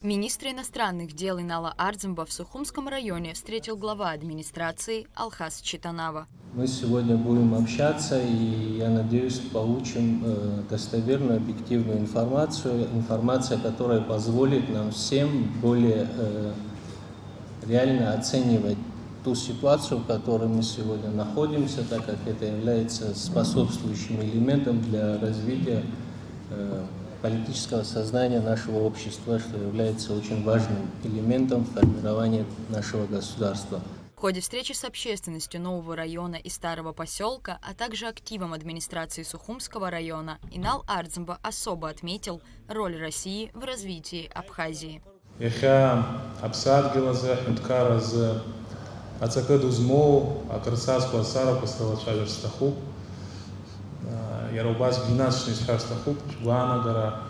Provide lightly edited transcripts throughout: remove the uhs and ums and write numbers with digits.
Министра иностранных дел Инала Ардзимба в Сухумском районе встретил глава администрации Алхас Читанава. Мы сегодня будем общаться, и я надеюсь, получим достоверную, объективную информацию, которая позволит нам всем более реально оценивать ту ситуацию, в которой мы сегодня находимся, так как это является способствующим элементом для развития политического сознания нашего общества, что является очень важным элементом формирования нашего государства. В ходе встречи с общественностью нового района и старого поселка, а также активом администрации Сухумского района, Инал Ардзимба особо отметил роль России в развитии Абхазии. Ярубас гимнастичный схарстахуп, Чуганагара,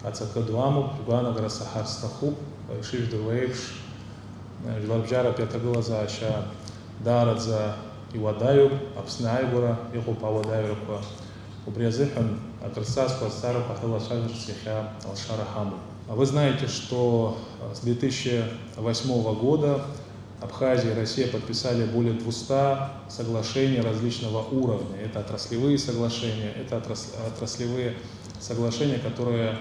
Ацакадуаму, Чуганагара Сахарстахуп, Шишдурвейвш, Жварбжара Пятаглаза, Аша Дарадза Ивадаю, Апснайгура, Ихупавадайрука, Убрязыхан, Акрасаску, Астару, Пахалашажр, Сиха, Алшарахаму. Вы знаете, что с 2008 года Абхазия и Россия подписали более 200 соглашений различного уровня. Это отраслевые соглашения, которые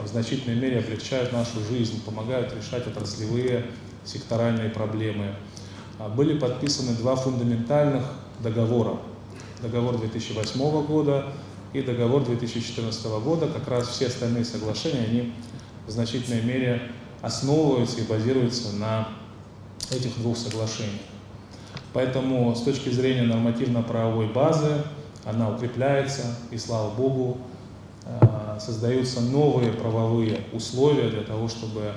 в значительной мере облегчают нашу жизнь, помогают решать отраслевые секторальные проблемы. Были подписаны два фундаментальных договора. Договор 2008 года и договор 2014 года. Как раз все остальные соглашения, они в значительной мере основываются и базируются на этих двух соглашений. Поэтому с точки зрения нормативно-правовой базы она укрепляется, и слава Богу, создаются новые правовые условия для того, чтобы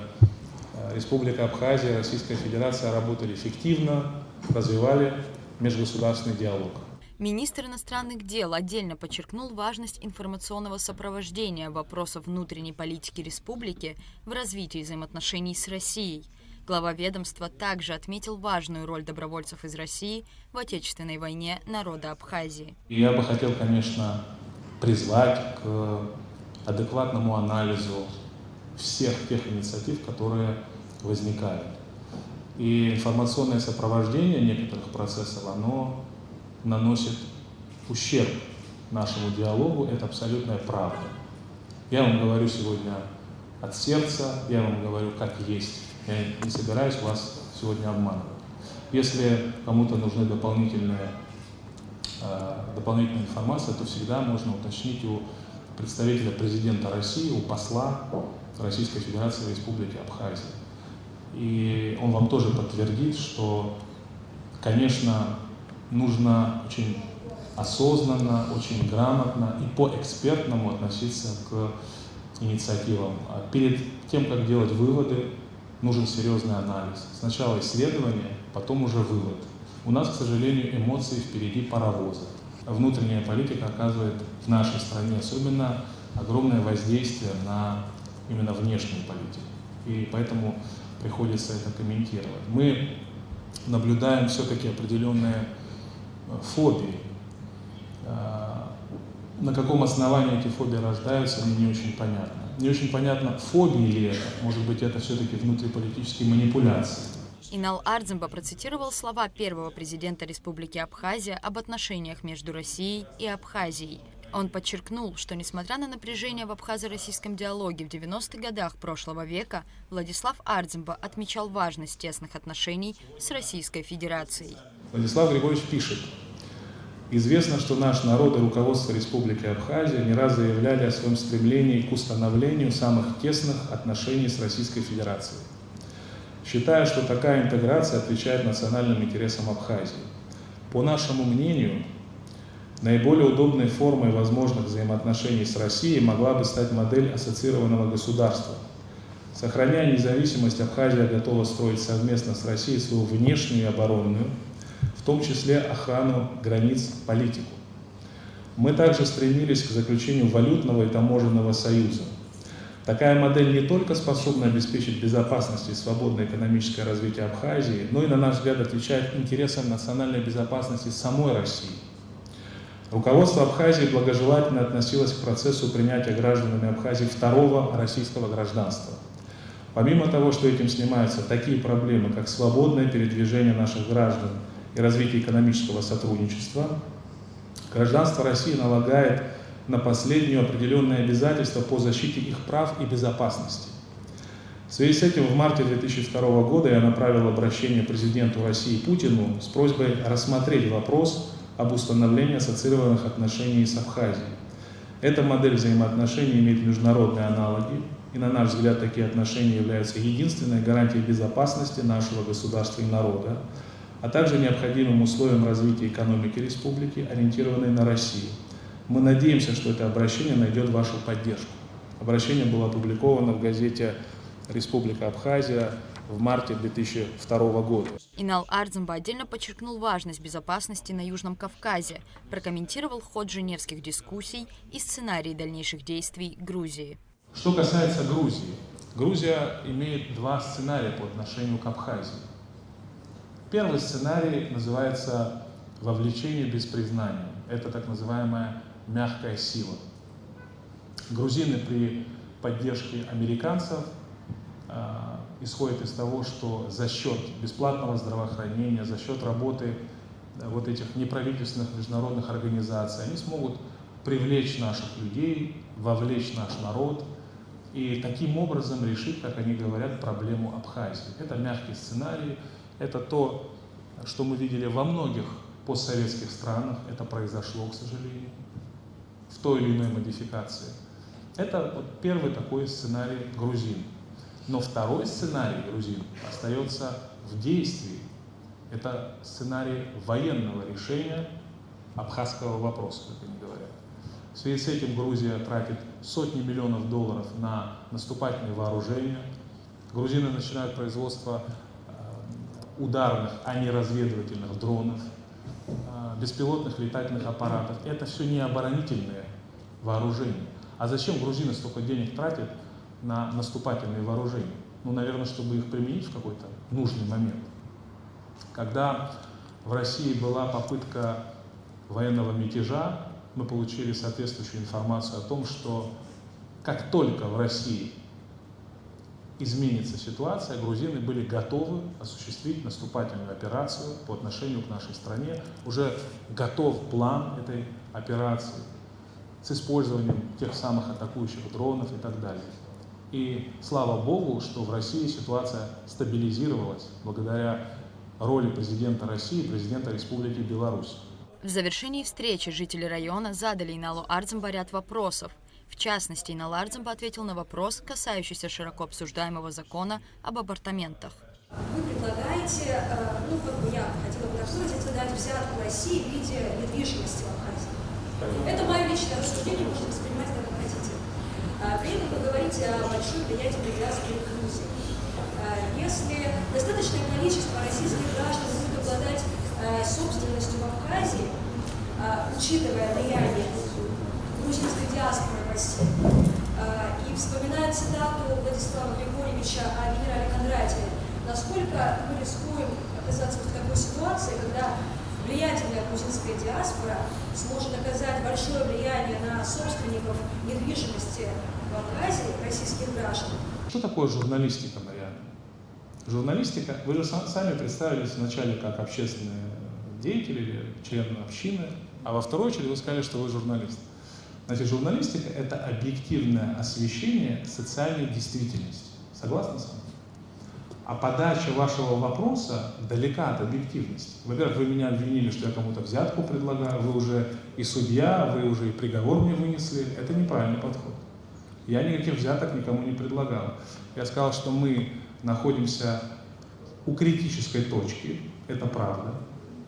Республика Абхазия и Российская Федерация работали эффективно, развивали межгосударственный диалог. Министр иностранных дел отдельно подчеркнул важность информационного сопровождения вопросов внутренней политики республики в развитии взаимоотношений с Россией. Глава ведомства также отметил важную роль добровольцев из России в Отечественной войне народа Абхазии. Я бы хотел, конечно, призвать к адекватному анализу всех тех инициатив, которые возникают. И информационное сопровождение некоторых процессов, оно наносит ущерб нашему диалогу, это абсолютная правда. Я вам говорю сегодня от сердца, я вам говорю как есть. Я не собираюсь вас сегодня обманывать. Если кому-то нужна дополнительная информация, то всегда можно уточнить у представителя президента России, у посла Российской Федерации в Республике Абхазия. И он вам тоже подтвердит, что, конечно, нужно очень осознанно, очень грамотно и по-экспертному относиться к инициативам. А перед тем, как делать выводы, нужен серьезный анализ. Сначала исследование, потом уже вывод. У нас, к сожалению, эмоции впереди паровоза. Внутренняя политика оказывает в нашей стране особенно огромное воздействие на именно внешнюю политику. И поэтому приходится это комментировать. Мы наблюдаем все-таки определенные фобии. На каком основании эти фобии рождаются, мне не очень понятно. Не очень понятно, фобии ли это, может быть, это все-таки внутриполитические манипуляции. Инал Ардзимба процитировал слова первого президента Республики Абхазия об отношениях между Россией и Абхазией. Он подчеркнул, что несмотря на напряжение в абхазо-российском диалоге в 90-х годах прошлого века, Владислав Ардзимба отмечал важность тесных отношений с Российской Федерацией. Владислав Григорьевич пишет: «Известно, что наш народ и руководство Республики Абхазия не раз заявляли о своем стремлении к установлению самых тесных отношений с Российской Федерацией, считая, что такая интеграция отвечает национальным интересам Абхазии. По нашему мнению, наиболее удобной формой возможных взаимоотношений с Россией могла бы стать модель ассоциированного государства. Сохраняя независимость, Абхазия готова строить совместно с Россией свою внешнюю и оборонную, в том числе охрану границ, политику. Мы также стремились к заключению валютного и таможенного союза. Такая модель не только способна обеспечить безопасность и свободное экономическое развитие Абхазии, но и, на наш взгляд, отвечает интересам национальной безопасности самой России. Руководство Абхазии благожелательно относилось к процессу принятия гражданами Абхазии второго российского гражданства. Помимо того, что этим снимаются такие проблемы, как свободное передвижение наших граждан и развитие экономического сотрудничества, гражданство России налагает на последнюю определенные обязательства по защите их прав и безопасности. В связи с этим в марте 2002 года я направил обращение президенту России Путину с просьбой рассмотреть вопрос об установлении ассоциированных отношений с Абхазией. Эта модель взаимоотношений имеет международные аналоги, и на наш взгляд такие отношения являются единственной гарантией безопасности нашего государства и народа, а также необходимым условием развития экономики республики, ориентированной на Россию. Мы надеемся, что это обращение найдет вашу поддержку. Обращение было опубликовано в газете «Республика Абхазия» в марте 2002 года. Инал Ардземба отдельно подчеркнул важность безопасности на Южном Кавказе, прокомментировал ход женевских дискуссий и сценарии дальнейших действий Грузии. Что касается Грузии, Грузия имеет два сценария по отношению к Абхазии. Первый сценарий называется «вовлечение без признания». Это так называемая мягкая сила. Грузины при поддержке американцев исходят из того, что за счет бесплатного здравоохранения, за счет работы вот этих неправительственных международных организаций, они смогут привлечь наших людей, вовлечь наш народ и таким образом решить, как они говорят, проблему Абхазии. Это мягкий сценарий, это то, что мы видели во многих постсоветских странах, это произошло, к сожалению, в той или иной модификации. Это вот первый такой сценарий грузин. Но второй сценарий грузин остается в действии. Это сценарий военного решения абхазского вопроса, как они говорят. В связи с этим Грузия тратит сотни миллионов долларов на наступательные вооружения. Грузины начинают производство ударных, а не разведывательных дронов, беспилотных летательных аппаратов. Это все не оборонительные вооружения. А зачем грузины столько денег тратят на наступательные вооружения? Ну, наверное, чтобы их применить в какой-то нужный момент. Когда в России была попытка военного мятежа, мы получили соответствующую информацию о том, что как только в России изменится ситуация, грузины были готовы осуществить наступательную операцию по отношению к нашей стране. Уже готов план этой операции с использованием тех самых атакующих дронов и так далее. И слава Богу, что в России ситуация стабилизировалась благодаря роли президента России и президента Республики Беларусь. В завершении встречи жители района задали Иналу Ардземба ряд вопросов. В частности, Инал Ардземба ответил на вопрос, касающийся широко обсуждаемого закона об апартаментах. Вы предлагаете, я хотела бы так сказать, это дать взятку России в виде недвижимости в Абхазии. Это мое личное рассуждение, можете воспринимать как хотите. При этом вы говорите о большой влиятельной диаспоре в Грузии. Если достаточное количество российских граждан будет обладать собственностью в Абхазии, учитывая влияние грузинской диаспоры в России, и вспоминая цитату Владислава Григорьевича о генерале Кондратьеве, насколько мы рискуем оказаться в такой ситуации, когда влиятельная грузинская диаспора сможет оказать большое влияние на собственников недвижимости в Абхазии, российских граждан. Что такое журналистика, Марьяна? Журналистика, вы же сами представились вначале как общественный деятель или член общины, а во второй очередь вы сказали, что вы журналист. Значит, журналистика – это объективное освещение социальной действительности. Согласны с вами? А подача вашего вопроса далека от объективности. Во-первых, вы меня обвинили, что я кому-то взятку предлагаю, вы уже и судья, вы уже и приговор мне вынесли. Это неправильный подход. Я никаких взяток никому не предлагал. Я сказал, что мы находимся у критической точки, это правда.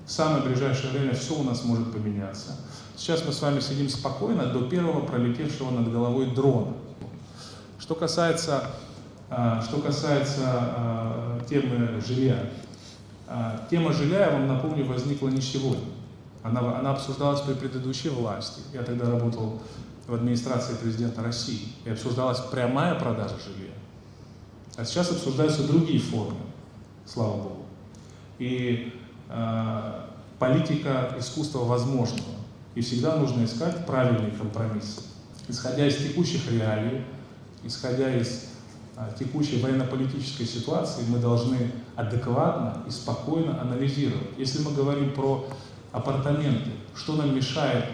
В самое ближайшее время все у нас может поменяться. Сейчас мы с вами сидим спокойно до первого пролетевшего над головой дрона. Что касается темы жилья. Тема жилья, я вам напомню, возникла не сегодня. Она обсуждалась при предыдущей власти. Я тогда работал в администрации президента России. И обсуждалась прямая продажа жилья. А сейчас обсуждаются другие формы, слава Богу. И политика искусства возможного. И всегда нужно искать правильный компромисс. Исходя из текущих реалий, исходя из текущей военно-политической ситуации мы должны адекватно и спокойно анализировать. Если мы говорим про апартаменты, что нам мешает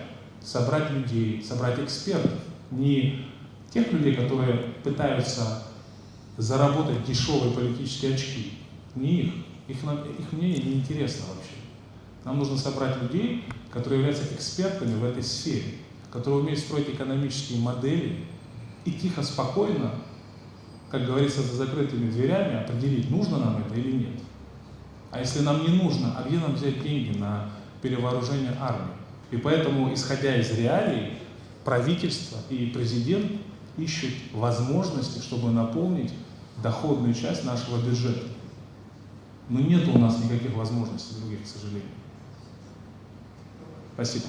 собрать людей, собрать экспертов, не тех людей, которые пытаются заработать дешевые политические очки, не их мнение не интересно вообще. Нам нужно собрать людей, которые являются экспертами в этой сфере, которые умеют строить экономические модели и тихо, спокойно, как говорится, за закрытыми дверями определить, нужно нам это или нет. А если нам не нужно, а где нам взять деньги на перевооружение армии? И поэтому, исходя из реалий, правительство и президент ищут возможности, чтобы наполнить доходную часть нашего бюджета. Но нет у нас никаких возможностей других, к сожалению. Спасибо.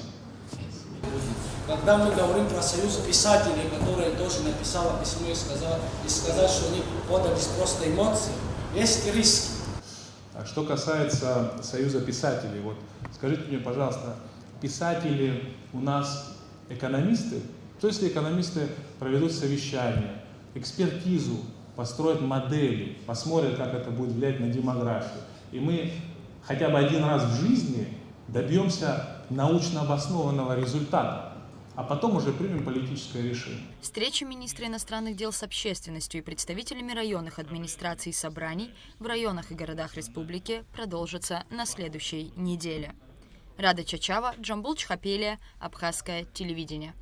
Когда мы говорим про союз писателей, который тоже написала письмо и сказать, что они подали просто эмоции, есть риски. Что касается союза писателей, вот скажите мне, пожалуйста, писатели у нас экономисты? Что если экономисты проведут совещание, экспертизу, построят модели, посмотрят, как это будет влиять на демографию, и мы хотя бы один раз в жизни добьемся научно обоснованного результата, а потом уже примем политическое решение. Встреча министра иностранных дел с общественностью и представителями районных администраций и собраний в районах и городах республики продолжится на следующей неделе. Рада Чачава, Джамбул Чхапелия, Абхазское телевидение.